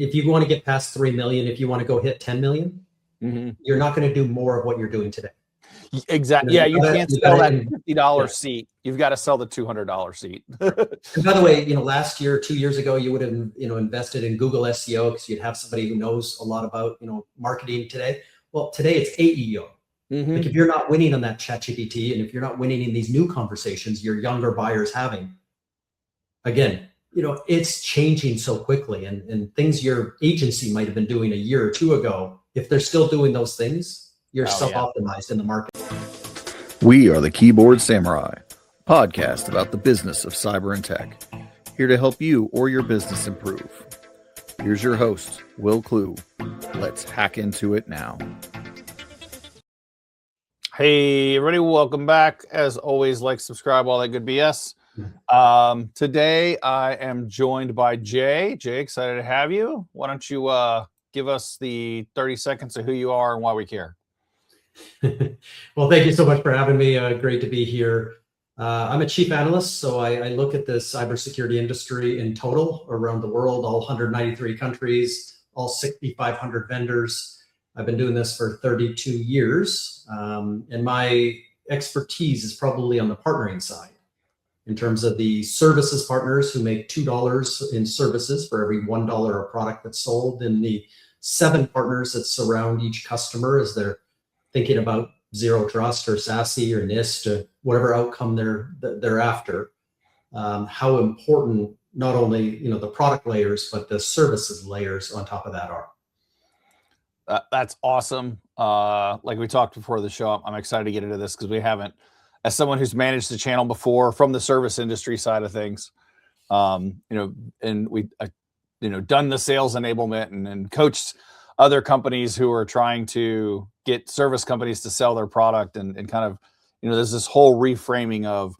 if you want to get past 3 million, if you want to go hit 10 million, you're not going to do more of what you're doing today. Exactly. You know, Yeah, you can't sell that $50 seat. You've got to sell the $200 seat. And by the way, last year, 2 years ago, you would have, invested in Google SEO because you'd have somebody who knows a lot about, marketing today. Well, today it's AEO. Like if you're not winning on that ChatGPT, and if you're not winning in these new conversations your younger buyers having, again, it's changing so quickly, and things your agency might have been doing a year or two ago, if they're still doing those things, you're self-optimized in the market. We are the Keyboard Samurai, a podcast about the business of cyber and tech, here to help you or your business improve. Here's your host, Wil Klu. Let's hack into it now. Hey, everybody, welcome back. As always, like, subscribe, all that good BS. Today, I am joined by Jay. Jay, excited to have you. Why don't you give us the 30 seconds of who you are and why we care? Well, thank you so much for having me. Great to be here. I'm a chief analyst, so I look at the cybersecurity industry in total around the world, all 193 countries, all 6,500 vendors. I've been doing this for 32 years, and my expertise is probably on the partnering side in terms of the services partners who make $2 in services for every $1 of product that's sold, and the 7 partners that surround each customer as they're thinking about zero trust or SASE or NIST or whatever outcome they're after. How important not only the product layers but the services layers on top of that are. That's awesome. Like we talked before the show, I'm excited to get into this because we haven't, as someone who's managed the channel before from the service industry side of things, and we done the sales enablement and coached other companies who are trying to get service companies to sell their product and kind of, there's this whole reframing of,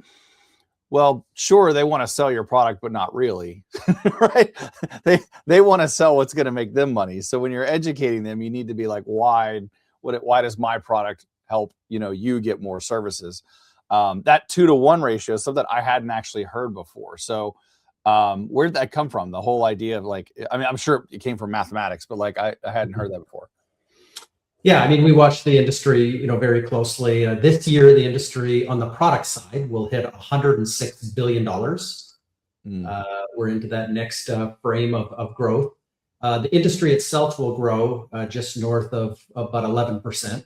well, sure, they want to sell your product, but not really, right? They want to sell what's going to make them money. So when you're educating them, you need to be like, why does my product help, you get more services? That 2-to-1 ratio is something I hadn't actually heard before. So where did that come from? The whole idea of I'm sure it came from mathematics, but I hadn't heard that before. Yeah, we watch the industry, very closely. This year, the industry on the product side will hit $106 billion. We're into that next frame of growth. The industry itself will grow just north of about 11%.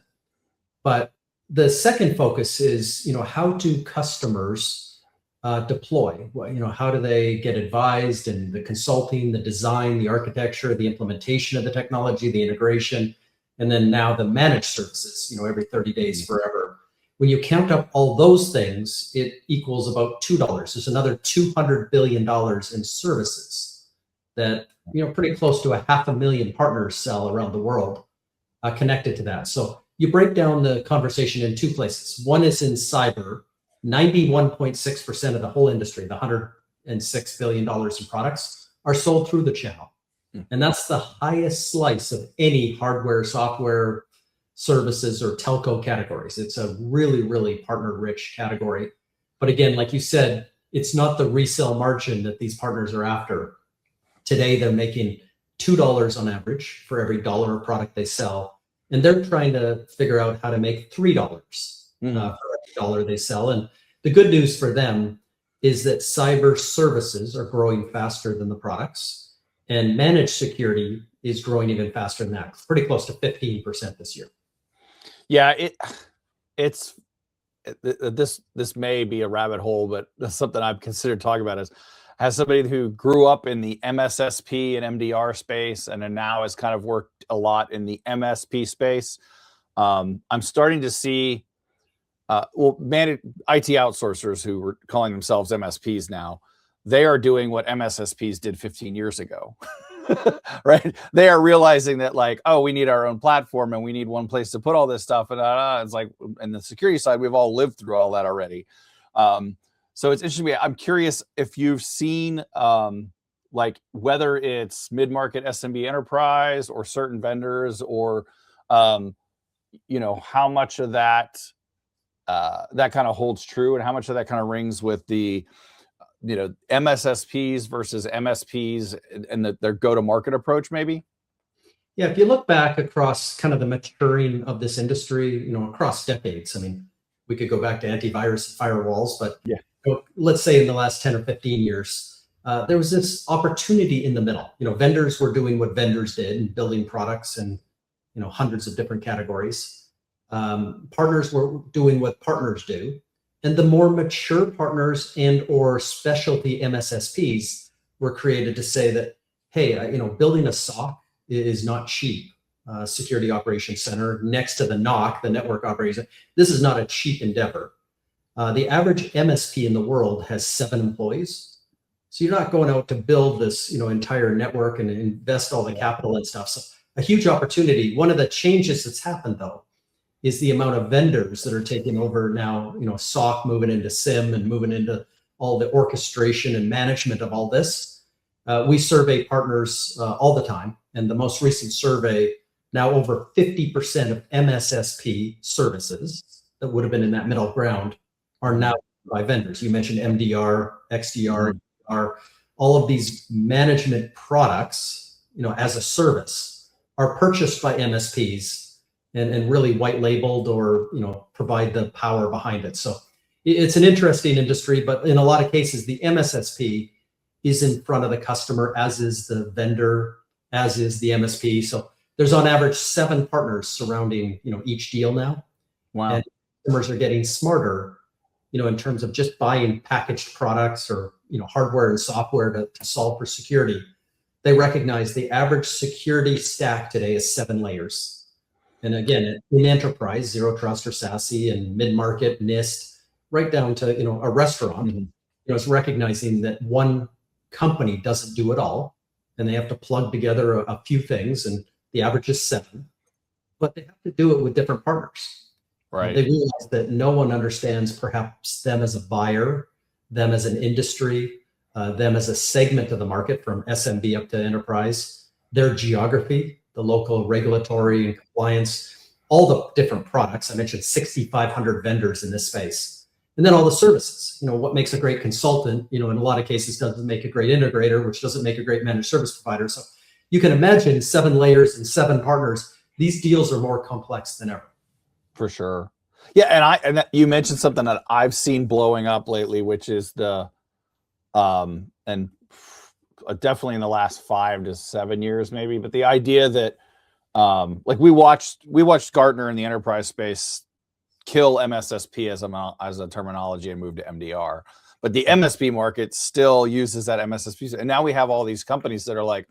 But the second focus is, how do customers deploy? How do they get advised, and the consulting, the design, the architecture, the implementation of the technology, the integration, and then now the managed services, every 30 days forever. When you count up all those things, it equals about $2. There's another $200 billion in services that, pretty close to 500,000 partners sell around the world connected to that. So you break down the conversation in 2 places. One is in cyber. 91.6% of the whole industry, the $106 billion in products, are sold through the channel. And that's the highest slice of any hardware, software, services, or telco categories. It's a really, really partner-rich category. But again, like you said, it's not the resale margin that these partners are after. Today, they're making $2 on average for every $1 of product they sell. And they're trying to figure out how to make $3 for every $1 they sell. And the good news for them is that cyber services are growing faster than the products. And managed security is growing even faster than that, pretty close to 15% this year. Yeah, this may be a rabbit hole, but that's something I've considered talking about as somebody who grew up in the MSSP and MDR space and then now has kind of worked a lot in the MSP space. I'm starting to see managed IT outsourcers who were calling themselves MSPs now. They are doing what MSSPs did 15 years ago, right? They are realizing that we need our own platform and we need one place to put all this stuff. And it's like, and the security side, we've all lived through all that already. So it's interesting. I'm curious if you've seen, whether it's mid-market SMB enterprise or certain vendors or, how much of that kind of holds true and how much of that kind of rings with the MSSPs versus MSPs and their go-to-market approach, maybe? Yeah, if you look back across kind of the maturing of this industry, across decades, I mean, we could go back to antivirus and firewalls, but yeah, let's say in the last 10 or 15 years, there was this opportunity in the middle. Vendors were doing what vendors did and building products in, hundreds of different categories. Partners were doing what partners do. And the more mature partners and or specialty MSSPs were created to say that, hey, building a SOC is not cheap. Security Operations Center next to the NOC, the network operations. This is not a cheap endeavor. The average MSP in the world has 7 employees. So you're not going out to build this, entire network and invest all the capital and stuff. So a huge opportunity. One of the changes that's happened though, is the amount of vendors that are taking over now, SOC moving into SIM and moving into all the orchestration and management of all this. We survey partners all the time. And the most recent survey, now over 50% of MSSP services that would have been in that middle ground are now by vendors. You mentioned MDR, XDR, all of these management products, as a service are purchased by MSPs and really white labeled or, provide the power behind it. So it's an interesting industry, but in a lot of cases, the MSSP is in front of the customer, as is the vendor, as is the MSP. So there's on average 7 partners surrounding, each deal now. Wow. And customers are getting smarter, in terms of just buying packaged products or, hardware and software to solve for security. They recognize the average security stack today is 7 layers. And again, in enterprise, Zero Trust or SASE, and mid-market, NIST, right down to, a restaurant, it's recognizing that one company doesn't do it all. And they have to plug together a few things, and the average is 7. But they have to do it with different partners. Right. They realize that no one understands perhaps them as a buyer, them as an industry, them as a segment of the market from SMB up to enterprise, their geography, the local regulatory and compliance, all the different products. I mentioned 6,500 vendors in this space. And then all the services, what makes a great consultant, in a lot of cases doesn't make a great integrator, which doesn't make a great managed service provider. So you can imagine 7 layers and 7 partners. These deals are more complex than ever. For sure. Yeah. And you mentioned something that I've seen blowing up lately, which is the, and definitely in the last 5 to 7 years, maybe, but the idea that, like we watched Gartner in the enterprise space kill MSSP as a terminology and move to MDR, but the MSP market still uses that MSSP. And now we have all these companies that are like,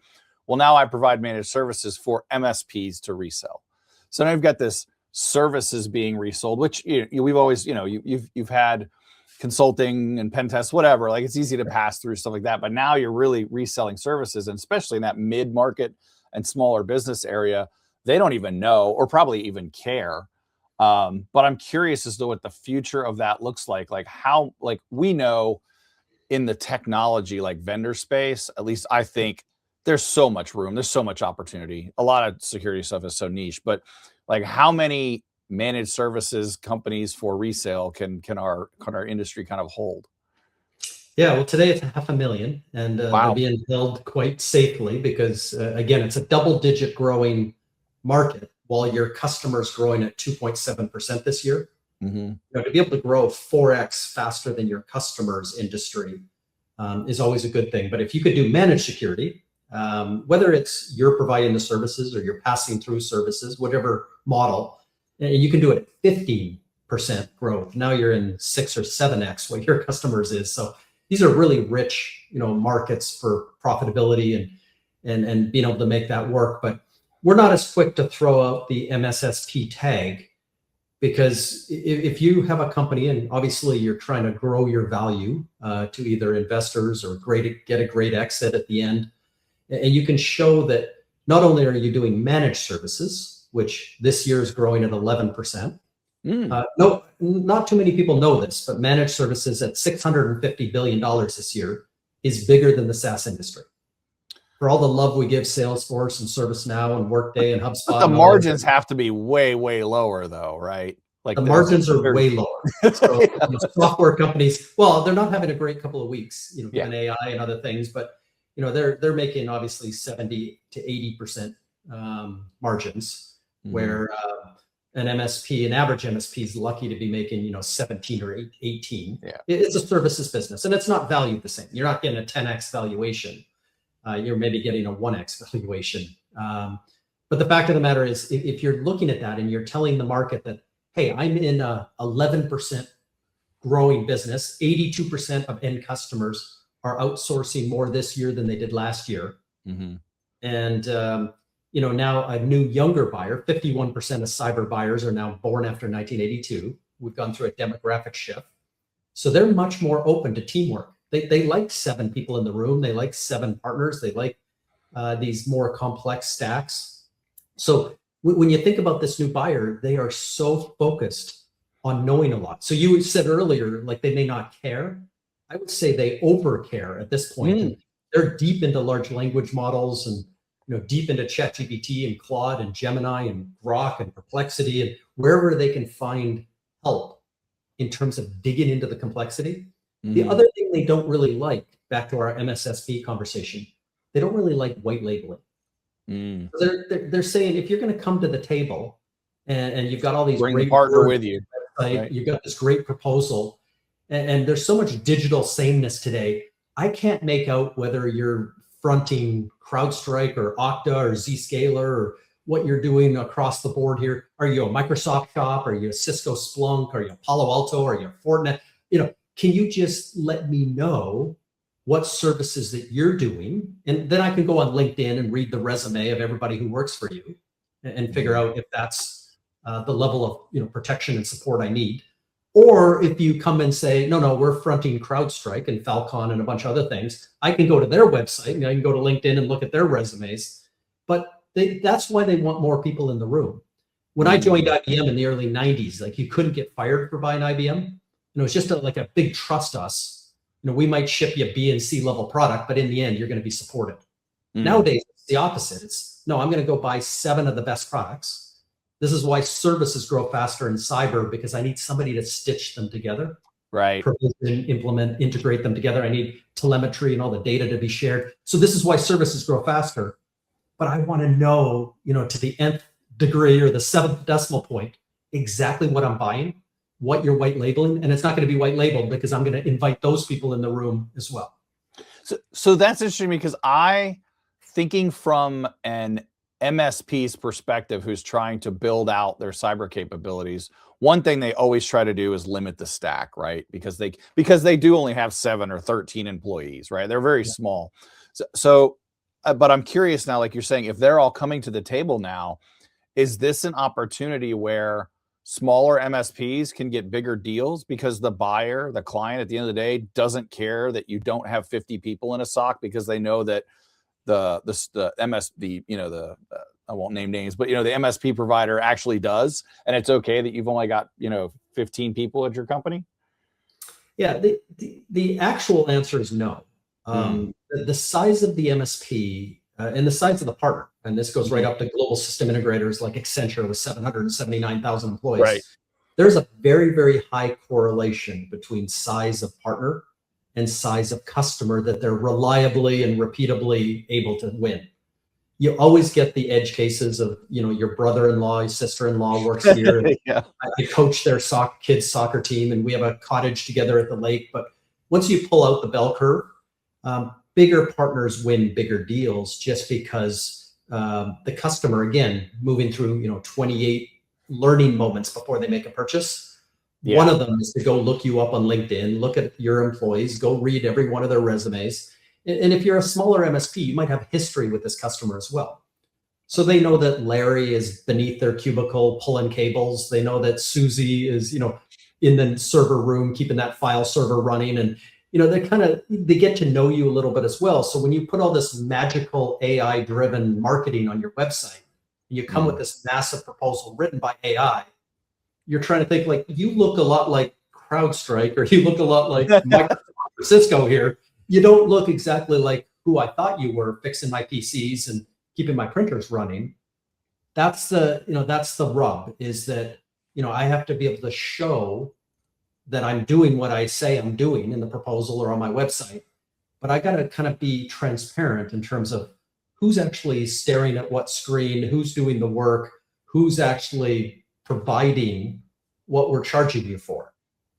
well, now I provide managed services for MSPs to resell. So now you've got this services being resold, which we've always, you've had consulting and pen tests, whatever, like it's easy to pass through stuff like that. But now you're really reselling services, and especially in that mid-market and smaller business area, they don't even know or probably even care. But I'm curious as to what the future of that looks like. Like how, like we know in the technology, like vendor space, at least I think there's so much room. There's so much opportunity. A lot of security stuff is so niche, but like how many managed services companies for resale can our industry kind of hold? Yeah, well, today it's 500,000, and Wow. they're being held quite safely because, again, it's a double-digit growing market while your customer's growing at 2.7% this year. To be able to grow 4x faster than your customer's industry is always a good thing. But if you could do managed security, whether it's you're providing the services or you're passing through services, whatever model, and you can do it at 15% growth. Now you're in 6 or 7x what your customers is. So these are really rich, markets for profitability and being able to make that work. But we're not as quick to throw out the MSSP tag, because if you have a company and obviously you're trying to grow your value to either investors or get a great exit at the end, and you can show that not only are you doing managed services, which this year is growing at 11%. No, not too many people know this, but managed services at $650 billion this year is bigger than the SaaS industry. For all the love we give Salesforce and ServiceNow and Workday and HubSpot. But the margins have to be way, way lower though, right? Like the margins are way lower. So software companies, well, they're not having a great couple of weeks, given AI and other things, but they're making obviously 70 to 80% margins, where an MSP, an average MSP is lucky to be making 17 or 18. Yeah. It's a services business, and it's not valued the same. You're not getting a 10x valuation. You're maybe getting a 1x valuation. But the fact of the matter is, if you're looking at that and you're telling the market that, hey, I'm in a 11% growing business, 82% of end customers are outsourcing more this year than they did last year. And, now a new younger buyer, 51% of cyber buyers are now born after 1982. We've gone through a demographic shift. So they're much more open to teamwork. They like 7 people in the room. They like 7 partners. They like these more complex stacks. So when you think about this new buyer, they are so focused on knowing a lot. So you said earlier, like they may not care. I would say they over care at this point. And they're deep into large language models and deep into ChatGPT and Claude and Gemini and Grok and Perplexity and wherever they can find help in terms of digging into the complexity. The other thing they don't really like, back to our MSSP conversation, they don't really like white labeling. So they're saying, if you're going to come to the table and you've got all these bring great the partner words, with you, right? You've got this great proposal, and there's so much digital sameness today. I can't make out whether you're fronting CrowdStrike or Okta or Zscaler or what you're doing across the board here. Are you a Microsoft shop? Are you a Cisco Splunk? Are you a Palo Alto? Are you a Fortinet? Can you just let me know what services that you're doing? And then I can go on LinkedIn and read the resume of everybody who works for you and figure out if that's the level of protection and support I need. Or if you come and say, no, we're fronting CrowdStrike and Falcon and a bunch of other things, I can go to their website and I can go to LinkedIn and look at their resumes. But that's why they want more people in the room. When I joined IBM in the early 90s, like you couldn't get fired for buying IBM. It's just like a big trust us. We might ship you a B and C level product, but in the end, you're going to be supported. Nowadays, it's the opposite. No, I'm going to go buy 7 of the best products. This is why services grow faster in cyber, because I need somebody to stitch them together. Right. Provision, implement, integrate them together. I need telemetry and all the data to be shared. So this is why services grow faster. But I want to know, to the nth degree or the 7th decimal point, exactly what I'm buying, what you're white labeling. And it's not going to be white labeled because I'm going to invite those people in the room as well. So that's interesting, because thinking from an MSP's perspective, who's trying to build out their cyber capabilities, one thing they always try to do is limit the stack, right? Because they do only have 7 or 13 employees, right? They're very small. But I'm curious now, like you're saying, if they're all coming to the table now, is this an opportunity where smaller MSPs can get bigger deals because the buyer, the client, at the end of the day, doesn't care that you don't have 50 people in a SOC, because they know that the I won't name names, but the MSP provider actually does, and it's okay that you've only got 15 people at your company? Yeah, the actual answer is no. The size of the MSP and the size of the partner, and this goes right up to global system integrators like Accenture with 779,000 employees. Right. There's a very, very high correlation between size of partner and size of customer that they're reliably and repeatably able to win. You always get the edge cases of, your brother-in-law, your sister-in-law works here. And I coach their kids' soccer team, and we have a cottage together at the lake. But once you pull out the bell curve, bigger partners win bigger deals, just because the customer, again, moving through 28 learning moments before they make a purchase. One of them is to go look you up on LinkedIn, look at your employees, go read every one of their resumes. And if you're a smaller MSP, you might have history with this customer as well. So they know that Larry is beneath their cubicle pulling cables. They know that Susie is, in the server room, keeping that file server running. And they get to know you a little bit as well. So when you put all this magical AI-driven marketing on your website, and you come with this massive proposal written by AI, you're trying to think like, you look a lot like CrowdStrike, or you look a lot like Microsoft or Cisco here. You don't look exactly like who I thought you were, fixing my PCs and keeping my printers running. That's the rub, is that I have to be able to show that I'm doing what I say I'm doing in the proposal or on my website. But I got to kind of be transparent in terms of who's actually staring at what screen, who's doing the work, who's actually providing what we're charging you for.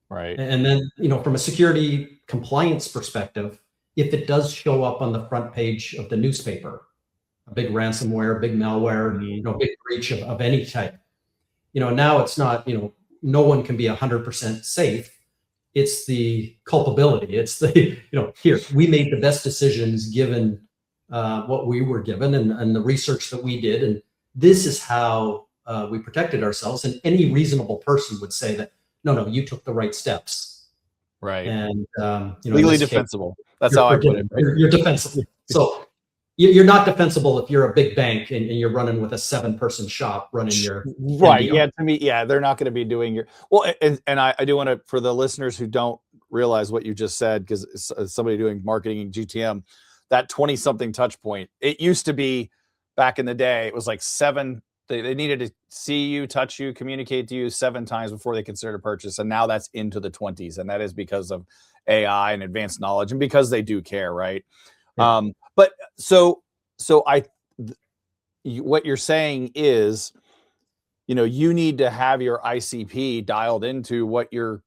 Right. And then, from a security compliance perspective, if it does show up on the front page of the newspaper, a big ransomware, big malware, big breach of any type, now it's not, no one can be 100% safe. It's the culpability. It's the, here, we made the best decisions given what we were given and the research that we did. And this is how we protected ourselves. And any reasonable person would say that, no, you took the right steps. Right. And, legally defensible. That's how I put it. Right? You're defensible. So you're not defensible if you're a big bank and you're running with a 7-person shop running your right. MDR. Yeah. To me, they're not going to be doing your, well, and I do want to, for the listeners who don't realize what you just said, because somebody doing marketing in GTM, that 20 something touch point, it used to be back in the day, it was like 7, they needed to see you, touch you, communicate to you 7 times before they considered a purchase. And now that's into the 20s. And that is because of AI and advanced knowledge and because they do care. Right. Yeah. But so what you're saying is, you need to have your ICP dialed into what you're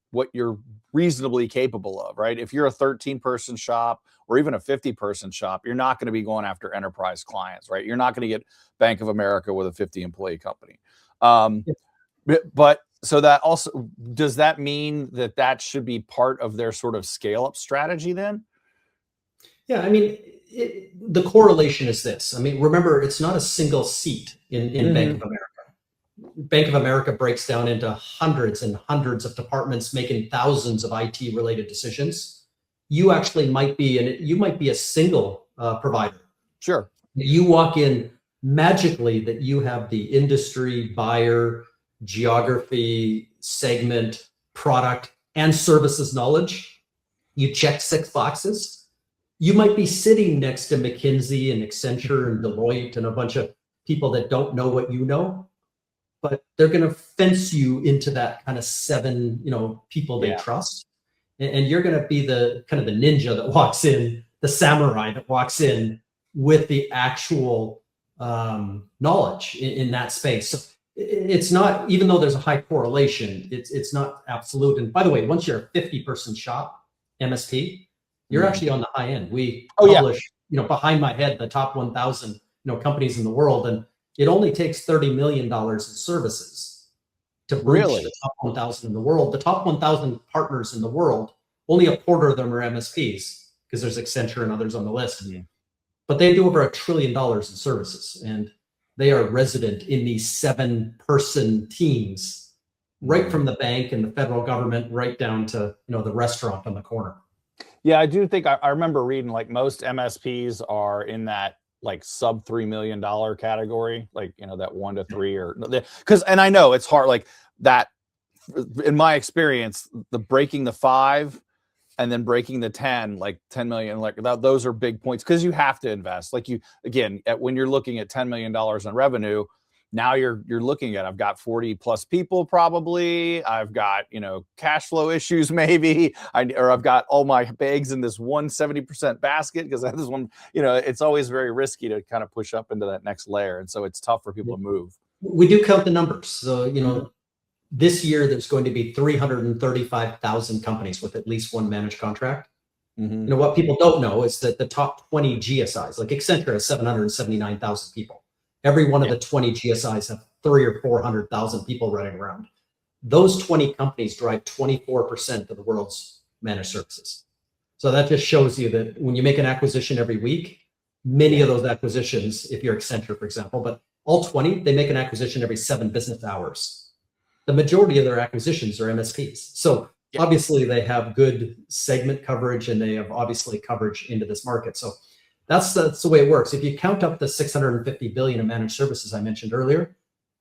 reasonably capable of, right? If you're a 13-person shop or even a 50-person shop, you're not going to be going after enterprise clients, right? You're not going to get Bank of America with a 50-employee company. But so that also, does that mean that should be part of their sort of scale-up strategy then? Yeah, I mean, the correlation is this. I mean, remember, it's not a single seat in Bank of America. Bank of America breaks down into hundreds and hundreds of departments making thousands of IT-related decisions. You actually might be, you might be a single provider. Sure. You walk in magically that you have the industry, buyer, geography, segment, product, and services knowledge. You check 6 boxes. You might be sitting next to McKinsey and Accenture and Deloitte and a bunch of people that don't know what you know, but they're going to fence you into that kind of 7, people they trust. And you're going to be the kind of the ninja that walks in, the samurai that walks in with the actual knowledge in that space. So it's not, even though there's a high correlation, it's not absolute. And by the way, once you're a 50-person shop, MSP, you're actually on the high end. We publish, behind my head, the top 1,000, companies in the world, and it only takes $30 million in services to breach the top 1,000 in the world. The top 1,000 partners in the world, only a quarter of them are MSPs because there's Accenture and others on the list. But they do over $1 trillion in services, and they are resident in these 7-person teams, right from the bank and the federal government, right down to the restaurant on the corner. Yeah, I do think I remember reading like most MSPs are in that like sub $3 million category, like that 1 to 3 or because, and I know it's hard like that. In my experience, the breaking the 5 and then breaking the 10, like 10 million, like those are big points because you have to invest. Like when you're looking at $10 million in revenue, now you're looking at, I've got 40 plus people probably, I've got, cash flow issues maybe, or I've got all my eggs in this 170% basket because that is one, it's always very risky to kind of push up into that next layer. And so it's tough for people to move. We do count the numbers. So, this year there's going to be 335,000 companies with at least one managed contract. What people don't know is that the top 20 GSIs, like Accenture has 779,000 people. Every one of the 20 GSIs have 300,000 or 400,000 people running around. Those 20 companies drive 24% of the world's managed services. So that just shows you that when you make an acquisition every week, many of those acquisitions, if you're Accenture, for example, but all 20, they make an acquisition every 7 business hours. The majority of their acquisitions are MSPs. So obviously they have good segment coverage and they have obviously coverage into this market. So that's the way it works. If you count up the 650 billion in managed services I mentioned earlier,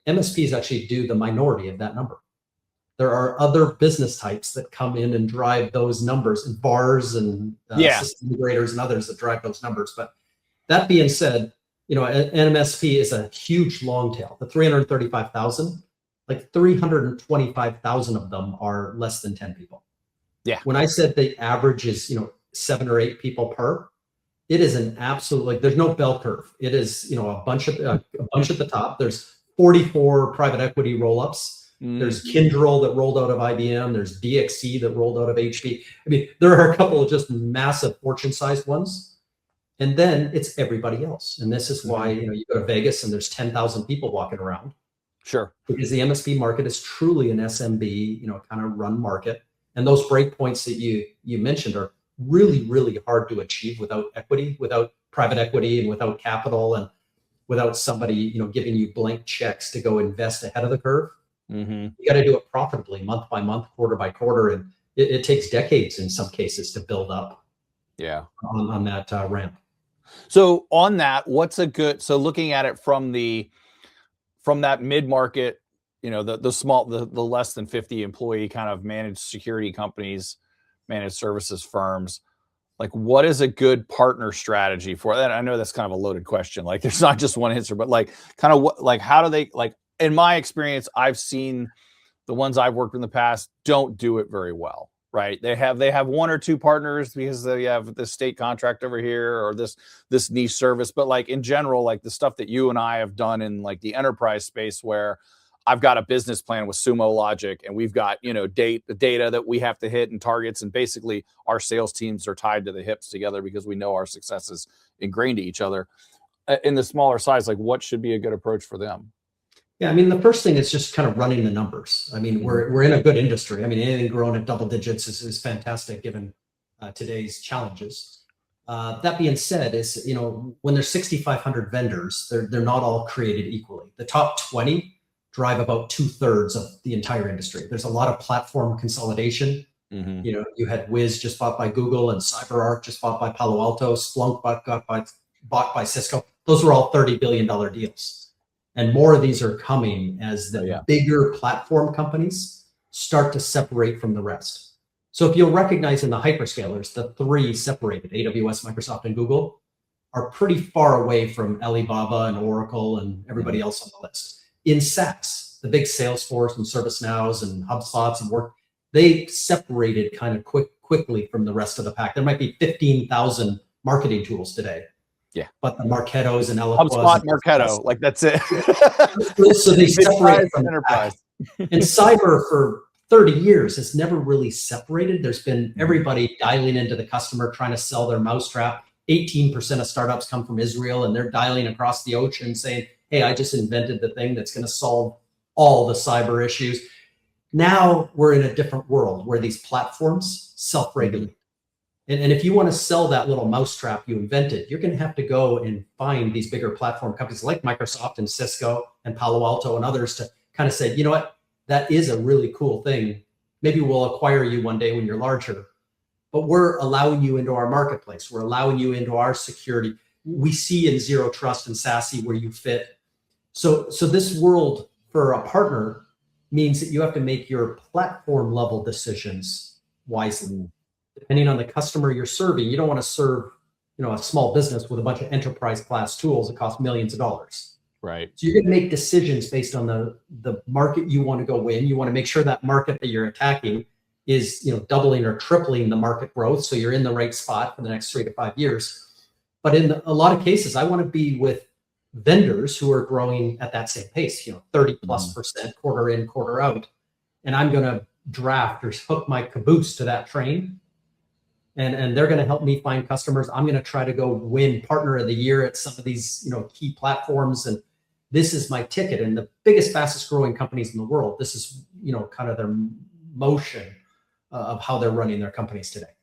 MSPs actually do the minority of that number. There are other business types that come in and drive those numbers, and VARs and system integrators and others that drive those numbers. But that being said, an MSP is a huge long tail. The 335,000, like 325,000 of them are less than 10 people. Yeah. When I said the average is, 7 or 8 people per, it is an absolute, like, there's no bell curve. It is, a bunch at the top. There's 44 private equity roll-ups. There's Kyndryl that rolled out of IBM. There's DXC that rolled out of HP. I mean, there are a couple of just massive fortune-sized ones. And then it's everybody else. And this is why, you go to Vegas and there's 10,000 people walking around. Sure. Because the MSP market is truly an SMB, kind of run market. And those breakpoints that you mentioned are really, really hard to achieve without equity, without private equity, and without capital, and without somebody, giving you blank checks to go invest ahead of the curve. You got to do it profitably, month by month, quarter by quarter. And it takes decades in some cases to build up on that ramp. So on that, so looking at it from that mid-market, the less than 50 employee kind of managed security companies, managed services firms, like, what is a good partner strategy for that? I know that's kind of a loaded question. Like, there's not just one answer, but like, kind of what, like, how do they, like, in my experience, I've seen the ones I've worked in the past don't do it very well, right? They have 1 or 2 partners because they have this state contract over here or this niche service. But like, in general, like the stuff that you and I have done in like the enterprise space, where I've got a business plan with Sumo Logic, and we've got, the data that we have to hit and targets. And basically our sales teams are tied to the hips together because we know our success is ingrained to each other. In the smaller size, like, what should be a good approach for them? Yeah, I mean, the first thing is just kind of running the numbers. I mean, we're in a good industry. I mean, anything growing at double digits is fantastic given today's challenges. That being said, is, when there's 6,500 vendors, they're not all created equally. The top 20 drive about 2/3 of the entire industry. There's a lot of platform consolidation. You had Wiz just bought by Google, and CyberArk just bought by Palo Alto. Splunk got bought by Cisco. Those were all $30 billion deals. And more of these are coming as the bigger platform companies start to separate from the rest. So if you'll recognize in the hyperscalers, the 3 separated, AWS, Microsoft, and Google, are pretty far away from Alibaba and Oracle and everybody else on the list. In SaaS, the big Salesforce and ServiceNows and HubSpots and Work, they separated kind of quickly from the rest of the pack. There might be 15,000 marketing tools today. Yeah, but the Marketos and Eloqua, HubSpot, Marketo, like, that's it. So they separate from enterprise. And cyber for 30 years has never really separated. There's been everybody dialing into the customer, trying to sell their mousetrap. 18% of startups come from Israel, and they're dialing across the ocean saying, hey, I just invented the thing that's going to solve all the cyber issues. Now we're in a different world where these platforms self-regulate. And if you want to sell that little mousetrap you invented, you're going to have to go and find these bigger platform companies like Microsoft and Cisco and Palo Alto and others to kind of say, you know what, that is a really cool thing. Maybe we'll acquire you one day when you're larger, but we're allowing you into our marketplace. We're allowing you into our security. We see in Zero Trust and SASE where you fit. So this world for a partner means that you have to make your platform level decisions wisely. Depending on the customer you're serving, you don't want to serve, a small business with a bunch of enterprise class tools that cost millions of dollars. Right. So you're going to make decisions based on the market you want to go in. You want to make sure that market that you're attacking is, doubling or tripling the market growth. So you're in the right spot for the next 3 to 5 years. But in a lot of cases, I want to be with vendors who are growing at that same pace, 30+% quarter in, quarter out. And I'm going to draft or hook my caboose to that train. And they're going to help me find customers. I'm going to try to go win partner of the year at some of these, key platforms. And this is my ticket. And the biggest, fastest growing companies in the world, this is, kind of their motion of how they're running their companies today.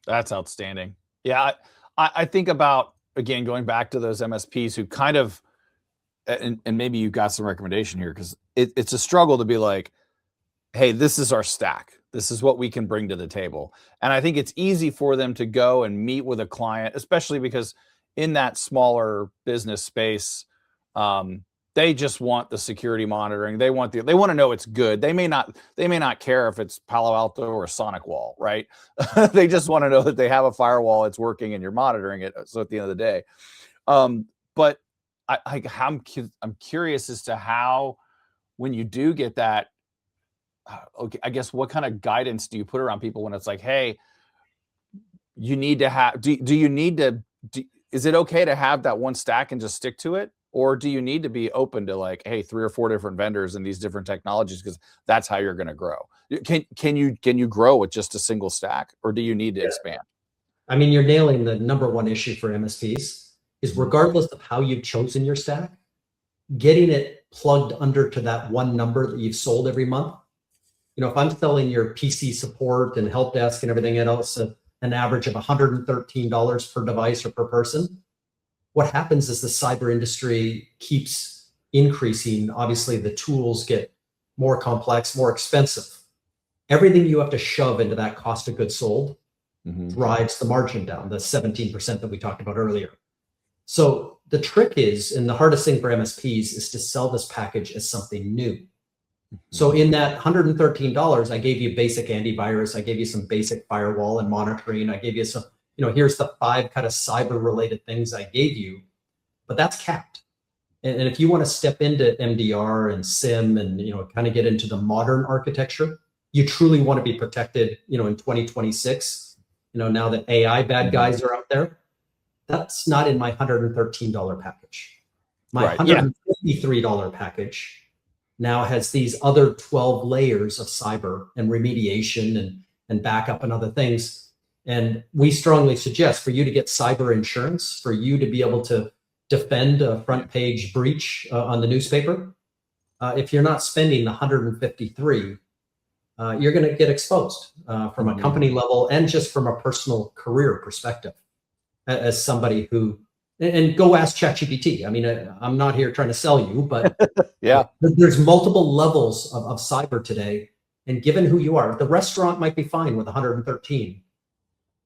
That's outstanding. Yeah. I think about, again, going back to those MSPs who kind of, and maybe you got some recommendation here, because it's a struggle to be like, hey, this is our stack. This is what we can bring to the table. And I think it's easy for them to go and meet with a client, especially because in that smaller business space, they just want the security monitoring. They want to know it's good. They may not care if it's Palo Alto or SonicWall, right? They just want to know that they have a firewall, it's working, and you're monitoring it. So at the end of the day, but I'm curious as to how when you do get that, okay, I guess what kind of guidance do you put around people when it's like, hey, you need to have, do you need to, is it okay to have that one stack and just stick to it? Or do you need to be open to like, hey, 3 or 4 different vendors and these different technologies, because that's how you're going to grow? Can you grow with just a single stack, or do you need to expand? I mean, you're nailing the number one issue for MSPs is, regardless of how you've chosen your stack, getting it plugged under to that one number that you've sold every month. You know, if I'm selling your PC support and help desk and everything else at an average of $113 per device or per person, what happens is the cyber industry keeps increasing. Obviously, the tools get more complex, more expensive. Everything you have to shove into that cost of goods sold drives the margin down, the 17% that we talked about earlier. So the trick is, and the hardest thing for MSPs is to sell this package as something new. So in that $113, I gave you basic antivirus, I gave you some basic firewall and monitoring, I gave you some, you know, here's the 5 kind of cyber related things I gave you, but that's capped. And if you want to step into MDR and SIM and, you know, kind of get into the modern architecture, you truly want to be protected, you know, in 2026, you know, now that AI bad guys are out there. That's not in my $113 package. My $153 package now has these other 12 layers of cyber and remediation and backup and other things. And we strongly suggest for you to get cyber insurance, for you to be able to defend a front page breach on the newspaper, if you're not spending the $153, you're going to get exposed from a company level and just from a personal career perspective. As somebody who, and go ask ChatGPT. I mean, I'm not here trying to sell you, but there's multiple levels of cyber today. And given who you are, the restaurant might be fine with 113,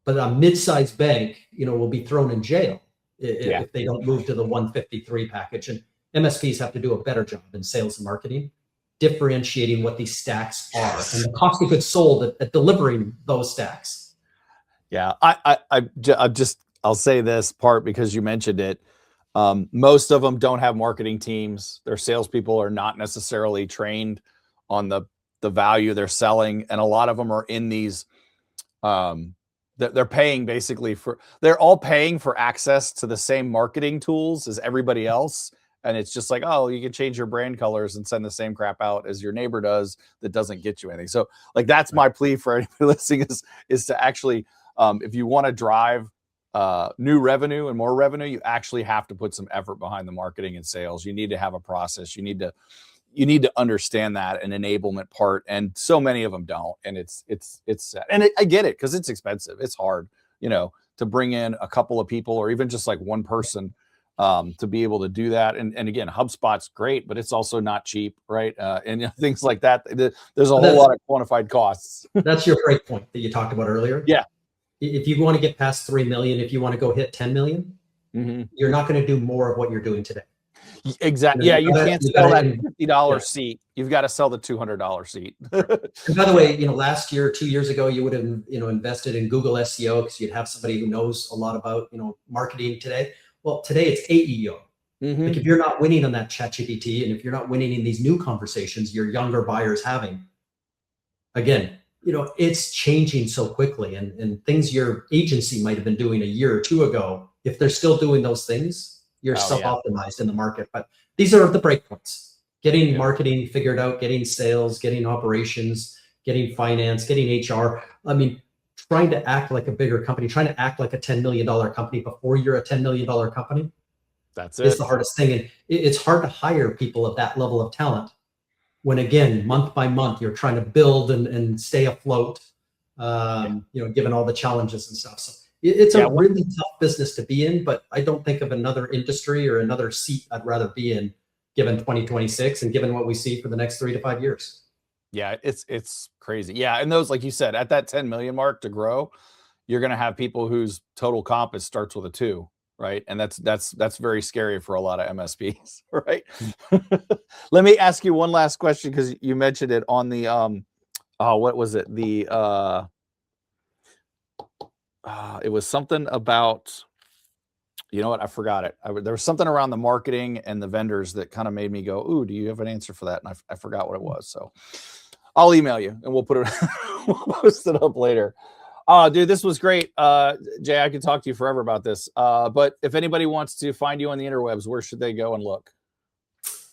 but a mid-sized bank, you know, will be thrown in jail if they don't move to the 153 package. And MSPs have to do a better job in sales and marketing, differentiating what these stacks are and the cost of goods sold at delivering those stacks. Yeah, I'll say this part because you mentioned it. Most of them don't have marketing teams. Their salespeople are not necessarily trained on the value they're selling. And a lot of them are in these, they're paying basically they're all paying for access to the same marketing tools as everybody else. And it's just like, oh, you can change your brand colors and send the same crap out as your neighbor does that doesn't get you anything. So like, that's my plea for anybody listening is to actually, if you want to drive new revenue and more revenue, you actually have to put some effort behind the marketing and sales. You need to have a process. You need to understand that an enablement part. And so many of them don't. And it's sad. And I get it, because it's expensive. It's hard, you know, to bring in a couple of people or even just like one person to be able to do that. And again, HubSpot's great, but it's also not cheap, right? And you know, things like that. There's a whole lot of quantified costs. That's your break point that you talked about earlier. Yeah. If you want to get past 3 million, if you want to go hit 10 million, you're not going to do more of what you're doing today. Exactly. You know, yeah, you can't sell that $50 seat. You've got to sell the $200 seat. And by the way, you know, last year, 2 years ago, you would have, you know, invested in Google SEO because you'd have somebody who knows a lot about, you know, marketing today. Well, today it's AEO. Like if you're not winning on that ChatGPT, and if you're not winning in these new conversations your younger buyers having, again, you know, it's changing so quickly, and things your agency might have been doing a year or two ago, if they're still doing those things, you're self-optimized in the market. But these are the breakpoints: getting marketing figured out, getting sales, getting operations, getting finance, getting HR. I mean, trying to act like a bigger company, trying to act like a $10 million company before you're a $10 million company. That's it. It's the hardest thing. And it's hard to hire people of that level of talent when, again, month by month, you're trying to build and stay afloat, you know, given all the challenges and stuff. So it's a really tough business to be in, but I don't think of another industry or another seat I'd rather be in, given 2026 and given what we see for the next 3 to 5 years. Yeah, it's crazy. Yeah, and those, like you said, at that 10 million mark to grow, you're going to have people whose total comp starts with a 2. Right. And that's very scary for a lot of MSPs. Right. Let me ask you one last question, because you mentioned it on the what was it? The it was something about You know what? I forgot it. There was something around the marketing and the vendors that kind of made me go, "Ooh, do you have an answer for that?" And I forgot what it was. So I'll email you and we'll put it, we'll post it up later. Oh, dude, this was great. Jay, I could talk to you forever about this. But if anybody wants to find you on the interwebs, where should they go and look?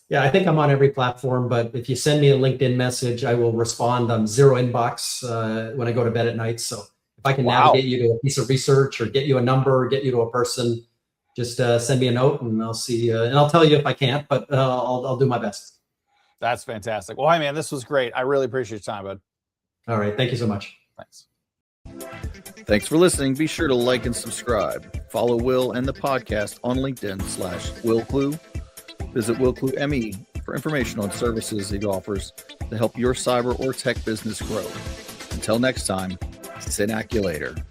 Yeah, I think I'm on every platform, but if you send me a LinkedIn message, I will respond. I'm zero inbox when I go to bed at night. So if I can navigate you to a piece of research or get you a number or get you to a person, just send me a note and I'll see. And I'll tell you if I can't, but I'll do my best. That's fantastic. Well, hi, man, this was great. I really appreciate your time, bud. All right. Thank you so much. Thanks. Thanks for listening. Be sure to like and subscribe. Follow Wil and the podcast on LinkedIn/Wil Klu. Visit Wil Klu ME for information on services he offers to help your cyber or tech business grow. Until next time, Synaculator.